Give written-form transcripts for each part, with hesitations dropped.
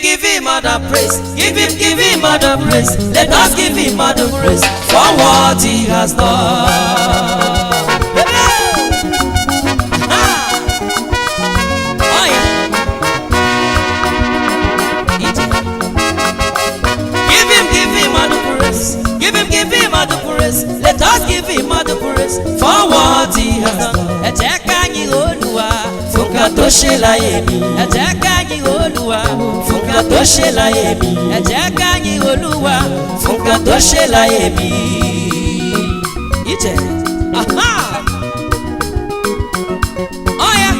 give him all the praise. Give him all the praise. Let us give him all the praise for what he has done. Give him all the praise. Let us give him all the praise for what he has done. Ejekani Olúwa fún ká tó ṣe láyé mi. Ejekani Olúwa fún ká tó ṣe láyé mi. Ejekani Olúwa fún ká tó ṣe láyé mi. Ije. Aha. Oh yeah.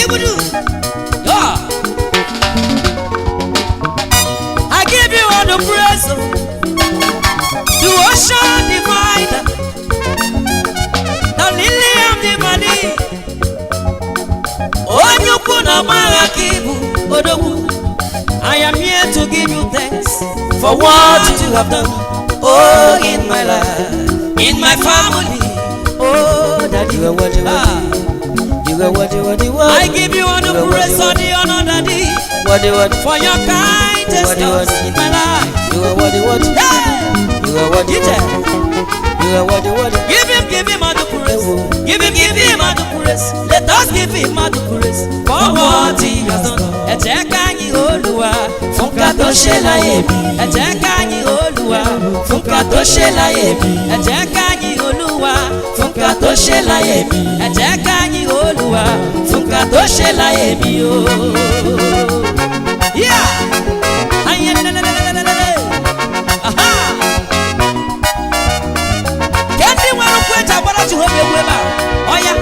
Ibudu. Yeah. The praise the ocean divider, the lily of the valley. Onyukuna marakibu odogu. I am here to give you thanks for what you have done. Oh, in my life, in my family. Oh, that you are worthy, you are worthy. I give you all the praise, all the honor, Daddy. For your kindness in my life. You are worthy. You are worthy. You are worthy. Give him all the praise. Give him all the praise. Let us give him all the praise for what he has done. Ejekani Olúwa fún ká tó ṣe láyé mi. Ejekani Olúwa fún ká tó ṣe láyé mi. Ejekani Olúwa fún ká tó ṣe láyé mi. Ejekani Olúwa fún ká tó ṣe láyé mi o. Yeah. Aha. Kendi wanu kwecha bora Jehova weba. Oya.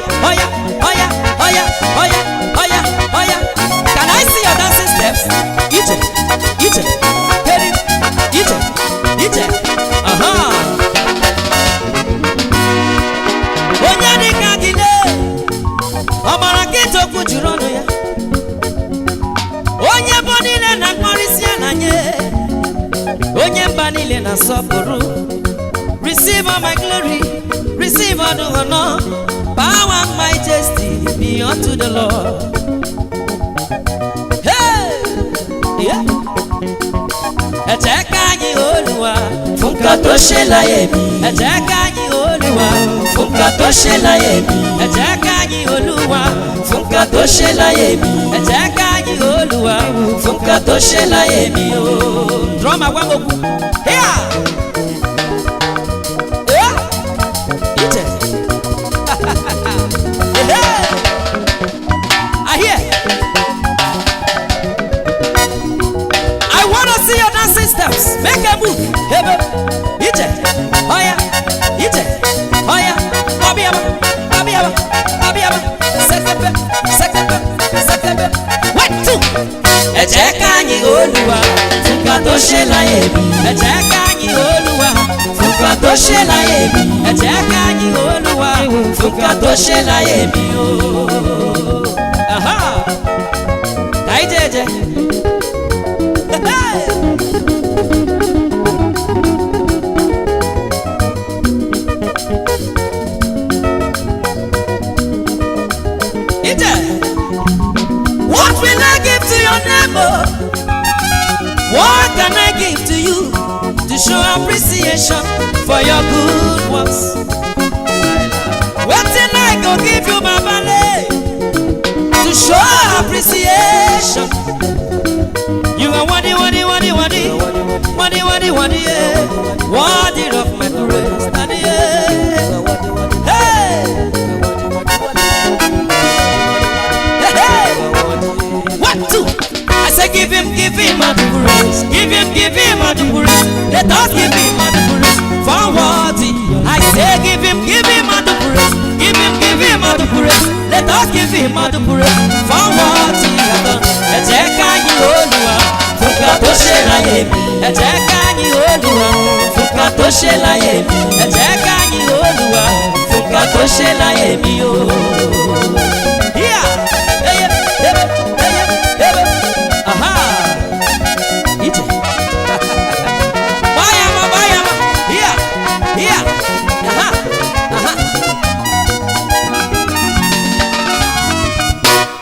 Can I see your dancing steps? Ije. Aha. Onya ni kagide. Omara kito kujurono ya. Onye bonile na kmarisia na nye. Onye mbanile na sopuru. Receive all my glory, receive all the honor. Power and majesty be unto the Lord. Hey, yeah. Ejekani Olúwa fún ká tó ṣe láyé mi. Ejekani Olúwa fún ká tó ṣe láyé mi. Ejekani Olúwa fún ká tó ṣe láyé mi. Ejekani Olúwa fún ká tó ṣe láyé mi o. Drama wangoku. Here. I hear. I want to see your dancing steps. Make a move. Hey, baby. Ije. Oya. Ije. Oya. Babiaba. Sekepe. 1, 2. Ejekani Olúwa fún ká tó ṣe láyé mi. Ejekani Olúwa fún ká tó ṣe láyé mi. Ejekani Olúwa fún ká tó ṣe láyé mi o. Aha. Kaijeje. Ije. What will I give to your neighbor? What can I give to you to show appreciation for your good works? What can I go give you, Babale, to show appreciation? You are worthy, yeah. Worthy of my praise, Daddy, yeah. Hey. 1, 2. I say give him all the praise. Give him all the praise. Let us give him all the praise for what he. I say give him all the praise. Give him all the praise. Let us give him all the praise for what he has done. Ejekani Olúwa fún ká tó ṣe láyé mi. Ejekani Olúwa fún ká tó ṣe láyé mi. Ejekani Olúwa fún ká tó ṣe láyé mi o. Yeah. Aha. Ije. Bayama. Here. Aha.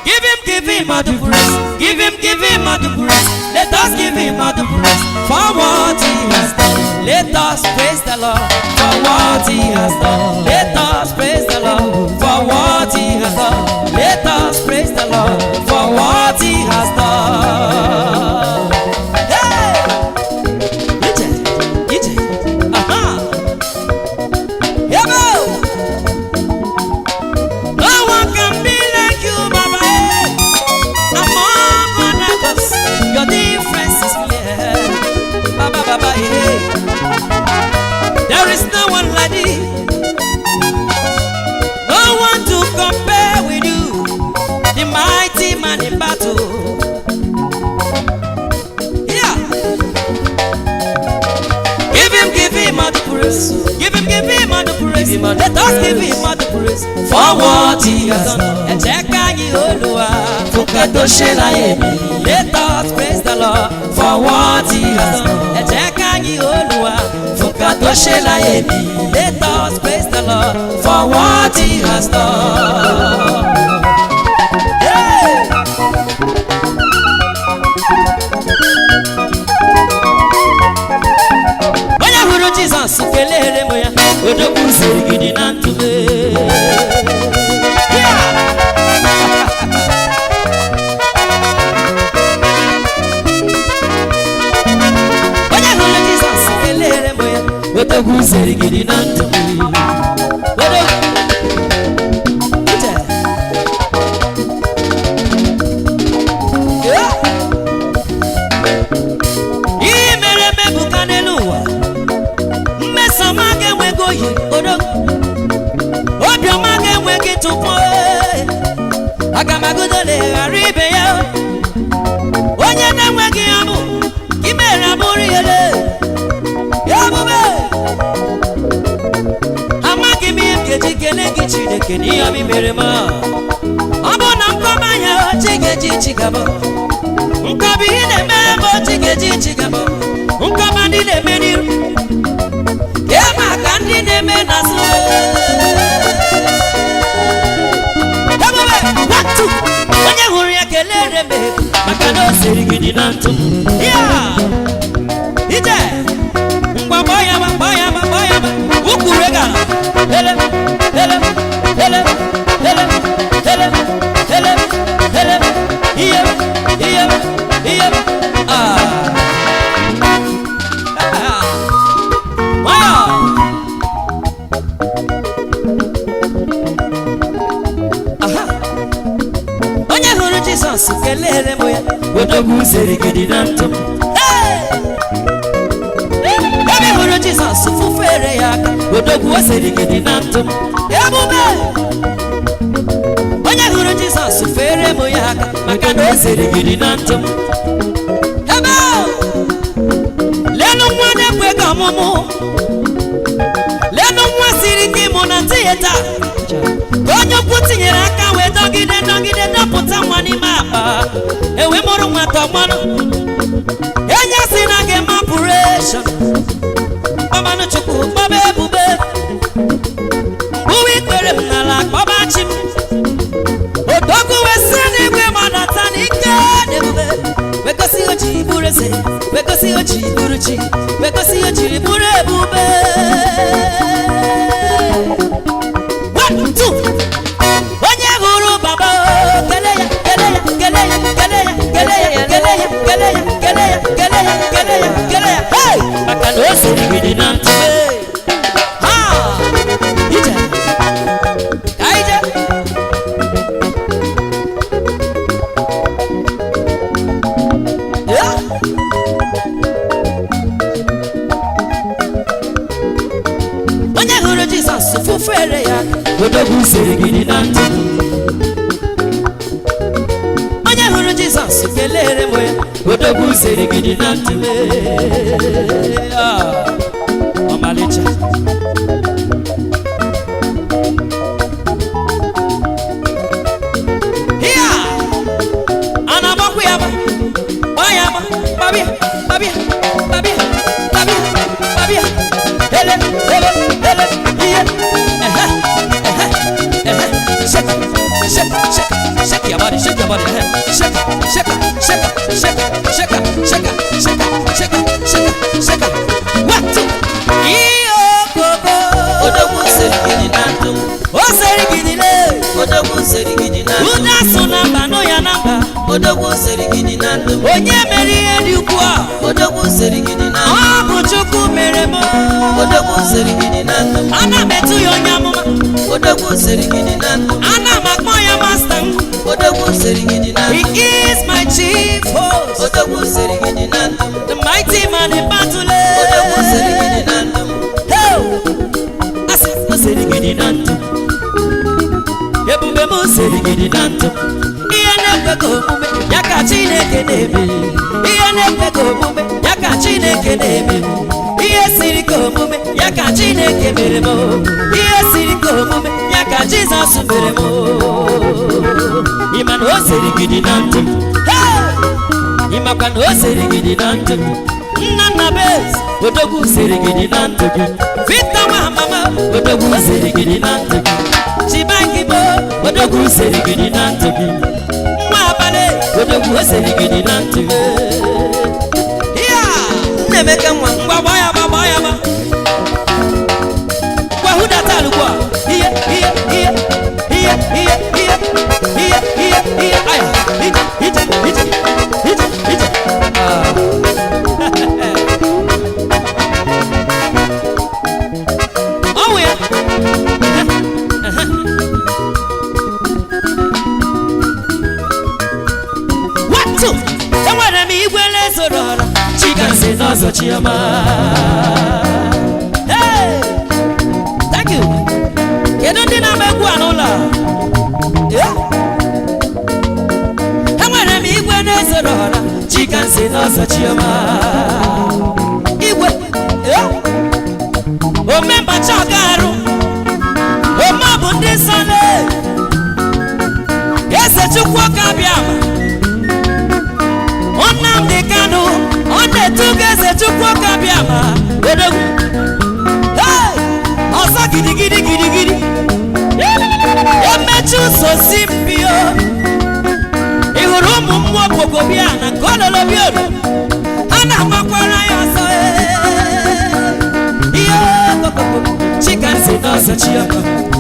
Give him him all the praise. Give him all the praise. Let us give him all the praise for what he has done. Let us praise the Lord for what he has done. Let us praise the Lord for what he has done. Let us praise the Lord for what he has done. Hey! Ije. Aha! Yabo! No one can be like you, Baba. Among others, your difference is clear. Baba, hey. There is no one like thee. No one to compare with you. The mighty man in battle. Yeah. Give him all the praise. Give him all the praise. Let us give him all the praise for what he has done. And check out you, Olua. Let us praise the Lord for what he has done. And check out you, Olua. Let us praise the Lord for what he has done. Hey! Jesus, kelele moya, odoku serigidi nantume. Oya hulu Jesus, kelele moya, odoku serigidi nantume. Odoku. Imele mebukaneluwa. Mmesomage nwegoyi odo obiomage nwegi tupu agamagodole ghara ibe ya onye na-enweghị ya bụ imere abụrụ ele ya bube amaghị m ihe m ga-eji kele gị Chineke n'ihe obi mere m ọ bụ na nkọba ya chi ga-eji chigabọ nkọba ihe na-emere m chi ga-eji chigabọ nkọba ndị na-eme n'iru maka ndị na-eme n'azụ onye hụrụ ya kelere m maka na o siri gị dị na ntụ ya ije ngwa gbọ ya ukwuru gara ele ihe onye hụrụ Jizọs kelere m ya odogwu serigidi na ntụ ebe hụrụ Jizọs fufere ya aka odogwu serigidi na ntụ ebube onye hụrụ Jizọs fere m ya aka maka na o serigidi na ntụ ebe lenu nwa na-ekwe ka ọmụmụ lenu nwa siri ike mụ na tiyeta onye ukwu tinyere aka wee dọgide dọpụta nwa n'ime akpa ewe mụrụ nwa tọgbanụ enye si na ga-eme ọpụreshọn kpọbanụ Chukwu kpọba ebube uwe ikpere m n'ala kpọba chi m odogwu wee si n'igwe gbadata n'ike n'ebube wegosi o ji bụrụ eze wegosi o ji bụrụ chi wegosi o jiri bụrụ ebube. 1, 2 onye hụrụ baba kele ya hey maka na o siri gị dị na ntụ ha ije ka ije onye hụrụ Jizọs fufere ya odogwu siri gị dị na ntụ onye hụrụ Jizọs kelere m ya odogwu siri gị dị na ntụ ọmalịcha ya a na-agbakwa ya gba ya gba babịa ele ihe shake ya body, shake your body. Shake it, shake it, shake it, shake it, shake it, shake it, shake it, shake it, shake it, shake it. 1, 2. Iyo koko. Odogu serigidi nantum. O serigidi le. Odogu serigidi nantum. Una sunamba no ya namba. Odogu serigidi nantum. Onye meri edi ukwa. Odogu serigidi nantum. Abu chuku meremo. Odogu serigidi nantum. Ana metu yo nyamuma. Odogu serigidi nantum. Ana makmoya master. Odogu serigidi nantum. He is my chief host. Odogu serigidi nantum. The mighty man in battle. Odogu serigidi nantum. Hey, I serigidi nantum. Ebube mo serigidi nantum. Iye nepeko mume yaka Chineke nebe. Iye nepeko mume yaka Chineke nebe. Iye siriko mume yaka Chineke meremo. Iye siriko mume yaka Jesus meremo. Iman o serigidi nantum. Hey, imakan o serigidi nantum. Nana bes odogu serigidi nantum. Vita wa mama odogu serigidi nantum. Chibangi bo odogu serigidi nantum. Mwabale odogu serigidi nantum. Yeah, nemeka mwa baya ba. Kwa huda talu kwa. Iye. Aya. Ije. Oh yeah. What two? Don't want me well as a daughter. She can say no such a Hey, thank you. You don't deny me guanola. Yeah. Don't want me well as a daughter. She can say no such a yeah. Remember Chagaru. Omabundi Sane. Yes, a Chukwaka Biama. Onam de Kano. On the two guys a Chukwaka Biama. Hey! Also giddy. Emechu so simpio. Ihurumu mwa pokobiana. Kono lobiono. Ana makwara yoso. Chicken say no such a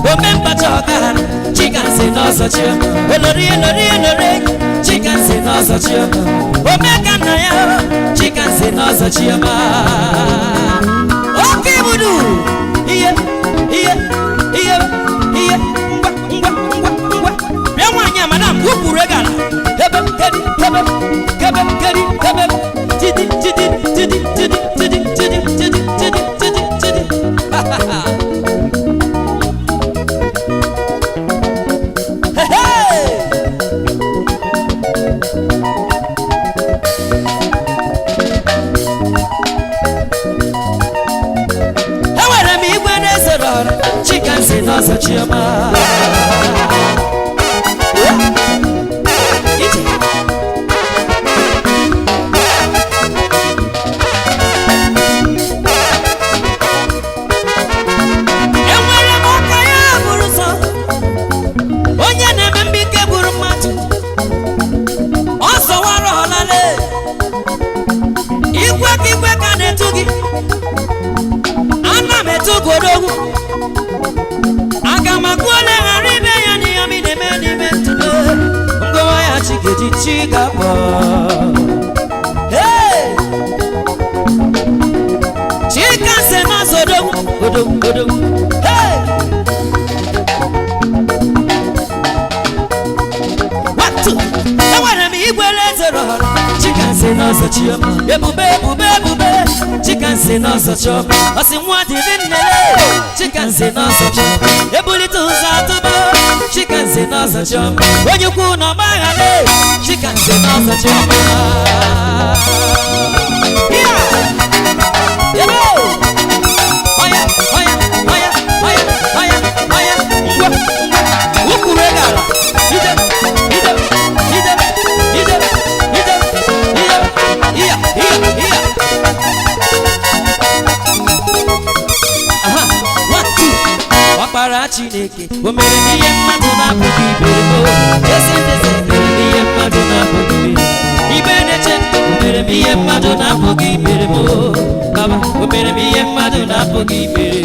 remember Chagara. Chicken say no such a Lori. Chicken say no such a Omega Naya. Chicken say no such a okay, Budu. Here. Biamanya, madam, who regala. Chicken say no such a man. Hey, chicken say no so hey, what two? I want me chicken say no so chioma. Ebube. Chicken say no so chioma. Osimwa divinele. Chicken say no so chioma. Ebuli tu zatuba. Chicken say no so chioma. When you go no bagale. Chicken say no so chioma. Yeah. Oya. Ukuregala. Chineke o mere ihe mmadụ na-abụghị ibe o ezi ndị o mere m ihe mmadụ na-apụghị imere.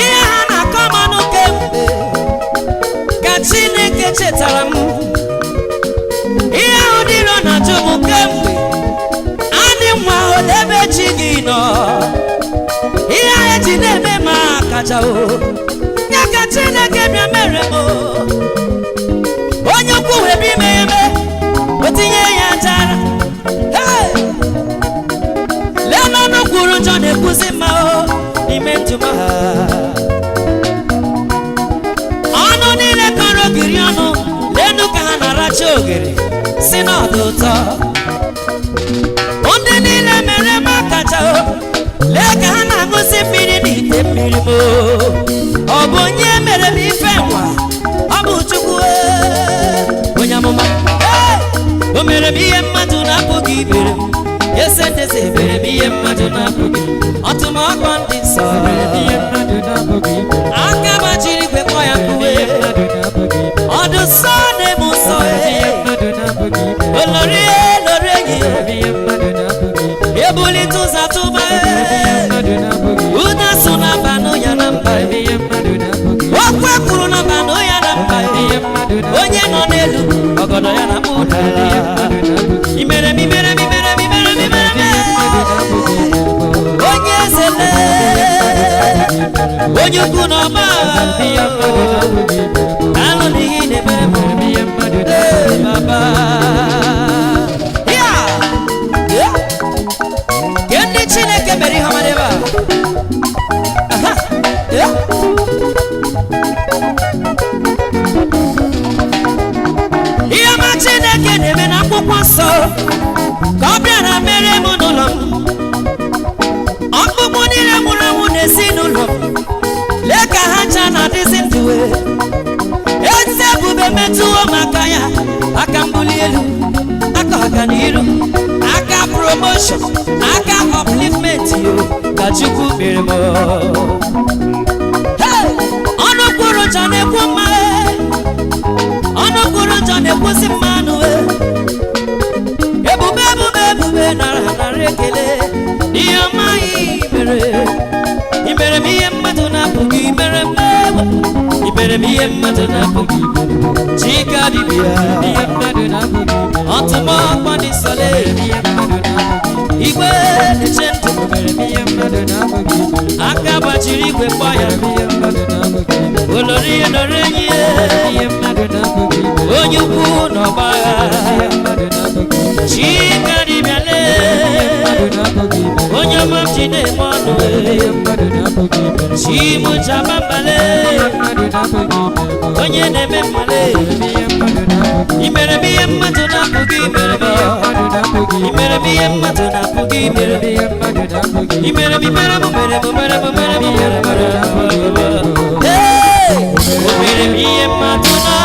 Ihe ha na-akọ m ọnụ kemgbe ka Chineke chetara m ihe ahụ dịrọ na jụ m kemgbe adị nwa ebe chi gị nọ. Ihe ahụ eji na-eme m akaja o ya ka Chineke bịa mere m onye ukwu wee bịa ime eme o tinye ya jara. Lee n'ọnụ kwuru njọ na-ekwuzi mma o n'ime ndụ m ha. Ọnụ niile kọrọ ogiri ọnụ lenu ka ha na-aracha ogiri si n'ọdụ ụtọ. Ndị niile mere m akaja o lee ka ha na-aṅụzi mmiri n'ite mmiri m. Ọ bụ onye mere m ife nwa? Ọ bụ Chukwu onye amụma. O mere m ihe mmadụ na-apụghị imere m. Esendeze mere m ihe mmadụ na-apụghị. Ọtụmọkpọ ndị nsọ aka gbajiri igwe kpọ ya nkuwe. Ọdụ nsọ na-eme nsọ olori lori enyi ebulite ụzọ tụba ụda so na mbanụ ya na mba. Okwe kwuru na mbanụ ya na mba. Onye nọ n'elu ọgọdọ ya na mụda. Imere m imere m imere m imere m imere m onye ezele onye ukwu na ọma alụ n'ihi na-emere m baba. Ke ndị Chineke mere ihe ọma n'ebe a. Ihe ọma Chineke na-eme na akwụkwọ nsọ ka ọ bịara mere m n'ụlọ m. Ọkpụkpụ niile nwụrụ anwụ na-esi n'ụlọ m lee ka ha cha na-adịzi ndụ. Eze ebube metụọ maka ya aka mbuli elu aka ọganiru aka promotion aka upliftment yo ka Chukwu mere m. Ọnụ kwuru njọ na-ekwu mma ọnụ kwuru njọ na-ekwusi mmanụ ebube ebube ebube nara nara ekele ihe ọma imere m ihe mmadụ na-apụghị imere m. Imere m ihe mmadụ na-apụghị Chika dibịa ọtụmọkpọ dị nsọle igwe na-eche ndụ aka gbajiri igwe kpọ ya olori lori enyi onye ukwu na ọgba Chika dibịa onye ọma m ji na-eme ọnụ Chimujabambale onye na-eme mmale. Imere m ihe mmadụ na-apụghị imere m. Imere m ihe mmadụ na-apụghị imere m. Imere m imere m mere m mere m mere m mere m mere m. O mere m ihe mmadụ na